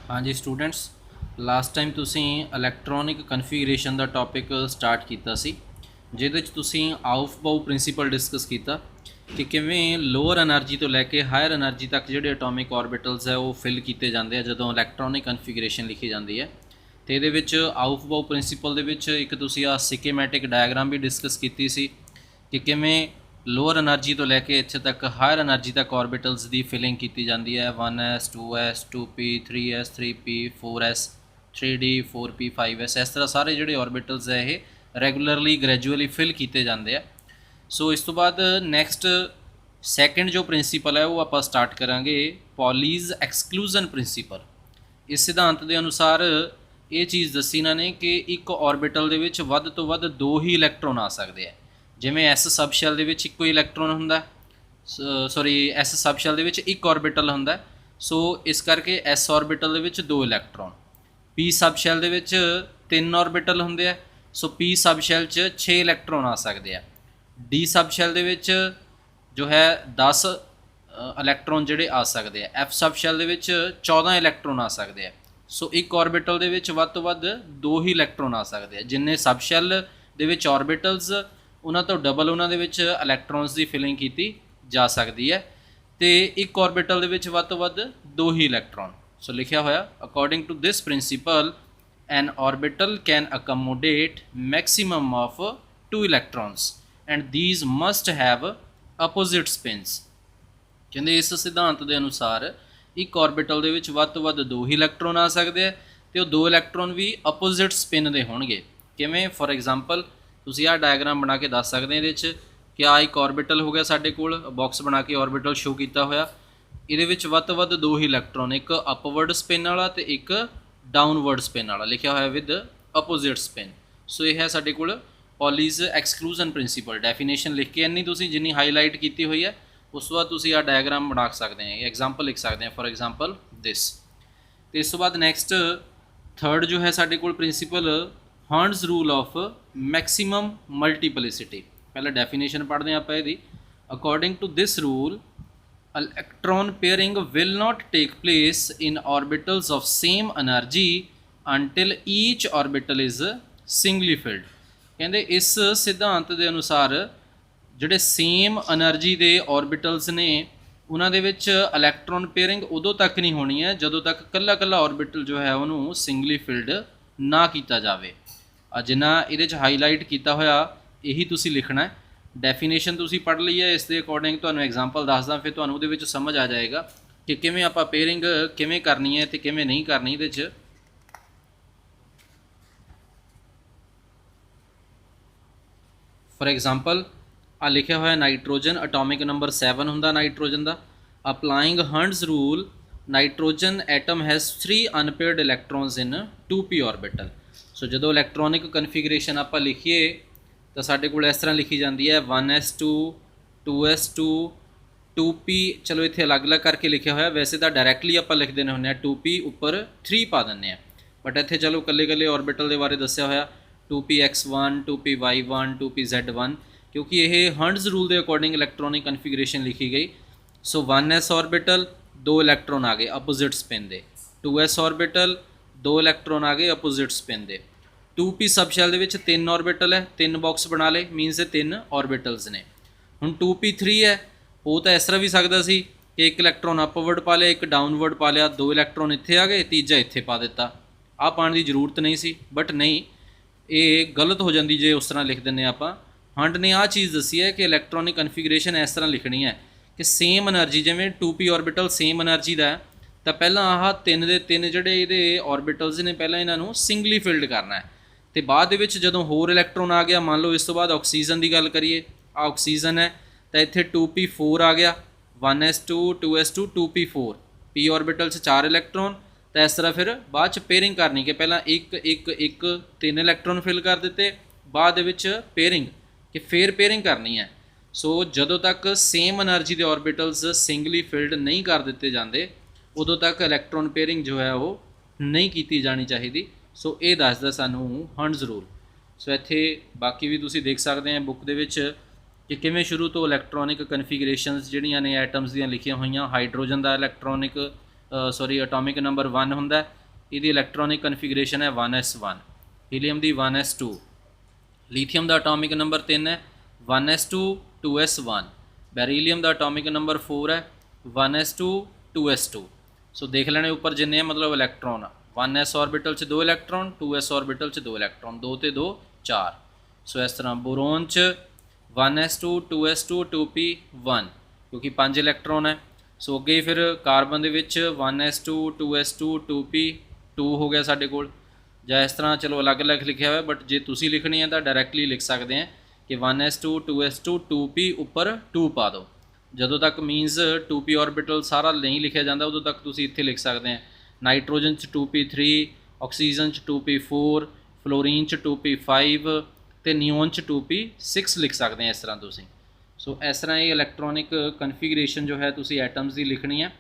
हाँ जी students, last time तुसी electronic configuration का टॉपिक स्टार्ट किया सी, जिहदे विच तुसी आउफ बाउ प्रिंसीपल डिस्कस किया कि किवें लोअर एनर्जी तो लैके हायर एनर्जी तक जिहड़े एटॉमिक ऑर्बिटल्स है वो फिल किए जाते हैं जदों इलैक्ट्रॉनिक कन्फिगरेशन लिखी जाती है। तो ये आउफ बाउ प्रिंसीपल दे विच एक तुसी आ सिकेमैटिक डायग्राम भी डिस्कस की सी कि किवें लोअर एनर्जी तो लैके इत्थे तक हायर एनर्जी तक ऑर्बिटल्स की फिलिंग की जाती है 1s 2s 2p 3s 3p 4s 3d 4p 5s इस तरह सारे जोड़े ऑर्बिटल्स है ये रैगूलरली ग्रैजुअली फिल किए जाते हैं। सो इस तो बाद नैक्सट सैकेंड जो प्रिंसीपल है वो आप स्टार्ट करांगे पॉलीज एक्सक्लूजन प्रिंसीपल। इस सिद्धांत के अनुसार ये चीज़ दसी इन्होंने कि एक ऑर्बिटल दे विच वध तो वध दो ही इलैक्ट्रॉन आ सकते हैं। जिमें एस सब शैल दे विच इक्को इलैक्ट्रॉन हुंदा, सॉरी एस सब शैल दे विच एक ऑर्बिटल हुंदा, सो इस करके एस ऑर्बिटल दे विच दो इलैक्ट्रॉन। पी सब शैल दे विच 3 ऑर्बिटल हुंदे आ, सो पी सब शैल च 6 इलैक्ट्रॉन आ सकते हैं। डी सब शैल दे विच जो है 10 इलैक्ट्रॉन जिहड़े आ सकते हैं। एफ सब शैल दे विच 14 इलैक्ट्रॉन आ सकते हैं। सो एक ऑर्बिटल दे विच वध तो वध दो ही इलैक्ट्रॉन आ सकते हैं। जिन्ने सब शैल दे विच ऑर्बिटल्स उन्हां तो डबल उन्हां दे विच इलैक्ट्रॉन्स की फिलिंग की जा सकती है। तो एक ऑर्बिटल दे विच वध तो वध दो ही इलैक्ट्रॉन। सो लिखा होया according to this principle an orbital can accommodate maximum of 2 electrons and these must have opposite spins. कहते इस सिद्धांत के अनुसार एक ऑर्बिटल दे विच वध तो वध दो ही इलैक्ट्रॉन आ सकते हैं तो दो इलैक्ट्रॉन भी अपोजिट स्पिन के होणगे। किवें फॉर एग्जाम्पल तुसीं आ डायग्राम बना के दस सकते हैं ये कि आ एक ऑर्बिटल हो गया साडे कोल बॉक्स बना के ऑर्बिटल शो किया होया। ये वध तो वध दो ही इलैक्ट्रॉन, एक अपवर्ड स्पिन वाला तो एक डाउनवर्ड स्पिन वाला लिखा होया विद अपोजिट स्पिन। सो यह है साडे कोल पॉलीज एक्सक्लूजन प्रिंसीपल। डेफिनेशन लिख के इन्नी तुसीं जिन्नी हाईलाइट की हुई है उस बाद तुसीं आ डायग्राम बना सकते हैं, एग्जाम्पल लिख सकते हैं, फॉर एग्जाम्पल दिस। तो इस तो बाद नैक्सट थर्ड जो है साडे कोल प्रिंसीपल हर्न्स रूल ऑफ मैक्सिमम मल्टीपलिसिटी। पहले डेफिनेशन पढ़ते हैं आप यदि according to this rule electron pairing will not take place in orbitals of same energy until each orbital is singly filled. कहते इस सिद्धांत के अनुसार जोड़े सेम एनर्जी के ऑर्बिटल्स ने उन्होंने इलैक्ट्रॉन पेयरिंग उदों तक नहीं होनी है जदों तक कला कला ऑर्बिटल जो है उन्होंने सिंगली फिल्ड ना किया जाए। जिन्ना ये हाईलाइट किया होया यही तुसी लिखना है। डेफिनेशन तुसी पढ़ ली है, इस अकॉर्डिंग तो एग्जाम्पल दसदा फिर तो समझ आ जाएगा कि किमें आप पेयरिंग किमें करनी है तो किमें नहीं करनी। ये फॉर एग्जाम्पल आ लिखा हुआ नाइट्रोजन अटोमिक नंबर 7 होंदा नाइट्रोजन का। अपलाइंग हर्न्स rule nitrogen atom has 3 unpaired electrons in 2p orbital. So जो इलैक्ट्रॉनिक कन्फिगरेशन आप लिखिए तो साढ़े को इस तरह लिखी जाती है 1s2 2s2 2p। चलो इतने अलग अलग करके लिखा हुआ, वैसे तो डायरैक्टली आप लिख देने होंगे 2p उपर 3 पा दें, बट इतने चलो कले कले ऑर्बिटल के बारे दसिया होया 2px1 2py1 2pz1 क्योंकि यह हर्न्स रूल के अकॉर्डिंग इलैक्ट्रॉनिक कन्फिगरेशन लिखी गई। सो 1s ऑर्बिटल दो इलैक्ट्रॉन आ गए अपोजिट स्पिन दे, 2s ऑर्बिटल दो इलैक्ट्रॉन आ गए अपोजिट स्पिन दे, 2p सब शैल दे विच 3 ऑर्बिटल है, 3 बॉक्स बना ले मीनस 3 ऑर्बिटल्स ने। हुण 2p3 है वो तो इस तरह भी सकता सी कि एक इलैक्ट्रॉन अपवर्ड पा लिया एक डाउनवर्ड पा लिया, दो इलैक्ट्रॉन इत्थे आ गए तीजा इत्थे पा दिता, आ पाने की जरूरत नहीं सी। बट नहीं, ये गलत हो जाती जे उस तरह लिख दें आप। हंट ने आ चीज़ दसी है कि इलैक्ट्रॉनिक कन्फिगरेशन इस तरह लिखनी है कि सेम एनर्जी जिमें 2p ऑर्बिटल सेम एनर्जी का है तो पहला आह 3 दे 3 जोड़े ये ऑर्बिटल्स ने पहला इन्हों सिंगली फिल्ड करना है। तो बाद जो होर इलैक्ट्रॉन आ गया, मान लो इस तो बाद ऑक्सीजन की गल करिए, आ ऑक्सीजन है तो इतने 2p4 आ गया 1s2 2s2 2p4 p orbital 4 electron. तो इस तरह फिर बाद पेयरिंग करनी कि पहला एक एक एक 3 इलैक्ट्रॉन फिल कर दिते, बाद पेयरिंग कि फिर पेयरिंग करनी है। सो जदों तक सेम एनर्जी के ऑर्बिटल्स सिंगली फिल्ड नहीं कर दिते जाते उदों तक इलैक्ट्रॉन पेयरिंग जो है वो नहीं की जानी चाहिए। सो ये दसदा सानू हर्न्स रूल। सो इत्थे बाकी भी तुसीं देख सकते हैं बुक दे विच कि किवें शुरू तो इलैक्ट्रॉनिक कन्फिगरेशनस जिहड़ियां ने एटम्स दियां लिखियां हुई। हाइड्रोजन का इलैक्ट्रॉनिक ਸੌਰੀ ਐਟੋਮਿਕ ਨੰਬਰ 1 ਹੁੰਦਾ, ਇਹਦੀ ਇਲੈਕਟ੍ਰੋਨਿਕ ਕਨਫੀਗਰੇਸ਼ਨ ਹੈ 1s1। ਹੀਲੀਅਮ ਦੀ 1s2। ਲੀਥੀਅਮ ਦਾ ਐਟੋਮਿਕ ਨੰਬਰ 3 ਹੈ 1s2 2s1। ਬੈਰੀਲੀਅਮ ਦਾ ਐਟੋਮਿਕ ਨੰਬਰ 4 ਹੈ 1s2 2s2। ਸੋ ਦੇਖ ਲੈਣੇ ਉੱਪਰ ਜਿੰਨੇ ਮਤਲਬ ਇਲੈਕਟ੍ਰੋਨ 1s ऑर्बिटल 'ਚ 2 ਇਲੈਕਟ੍ਰੋਨ, 2s ऑर्बिटल 'ਚ 2 ਇਲੈਕਟ੍ਰੋਨ, 2 ਤੇ 2 4। ਸੋ ਇਸ ਤਰ੍ਹਾਂ ਬੋਰੋਨ 'ਚ 1s2 2s2 2p1 ਕਿਉਂਕਿ 5 ਇਲੈਕਟ੍ਰੋਨ ਹੈ। ਸੋ ਅੱਗੇ ਫਿਰ ਕਾਰਬਨ ਦੇ ਵਿੱਚ 1s2 2s2 2p2 ਹੋ ਗਿਆ ਸਾਡੇ ਕੋਲ, ਜਾਂ ਇਸ ਤਰ੍ਹਾਂ ਚਲੋ ਅਲੱਗ-ਅਲੱਗ ਲਿਖਿਆ ਹੋਇਆ, ਬਟ ਜੇ ਤੁਸੀਂ ਲਿਖਣੀ ਹੈ ਤਾਂ ਡਾਇਰੈਕਟਲੀ ਲਿਖ ਸਕਦੇ ਆ ਕਿ 1s2 2s2 2p ਉੱਪਰ 2 ਪਾ ਦਿਓ। ਜਦੋਂ ਤੱਕ ਮੀਨਸ 2p ऑर्बिटल ਸਾਰਾ ਨਹੀਂ ਲਿਖਿਆ ਜਾਂਦਾ ਉਦੋਂ ਤੱਕ ਤੁਸੀਂ ਇੱਥੇ ਲਿਖ ਸਕਦੇ ਆ। ਨਾਈਟ੍ਰੋਜਨ 'ਚ 2p3, ਆਕਸੀਜਨ 'ਚ 2p4, ਫਲੋਰੀਨ 'ਚ 2p5 ਅਤੇ ਨਿਓਨ 'ਚ 2p6 ਲਿਖ ਸਕਦੇ ਆ ਇਸ ਤਰ੍ਹਾਂ ਤੁਸੀਂ। ਸੋ ਇਸ ਤਰ੍ਹਾਂ ਇਹ ਇਲੈਕਟ੍ਰੋਨਿਕ ਕਨਫੀਗਰੇਸ਼ਨ ਜੋ ਹੈ ਤੁਸੀਂ ਐਟਮਸ ਦੀ ਲਿਖਣੀ ਹੈ।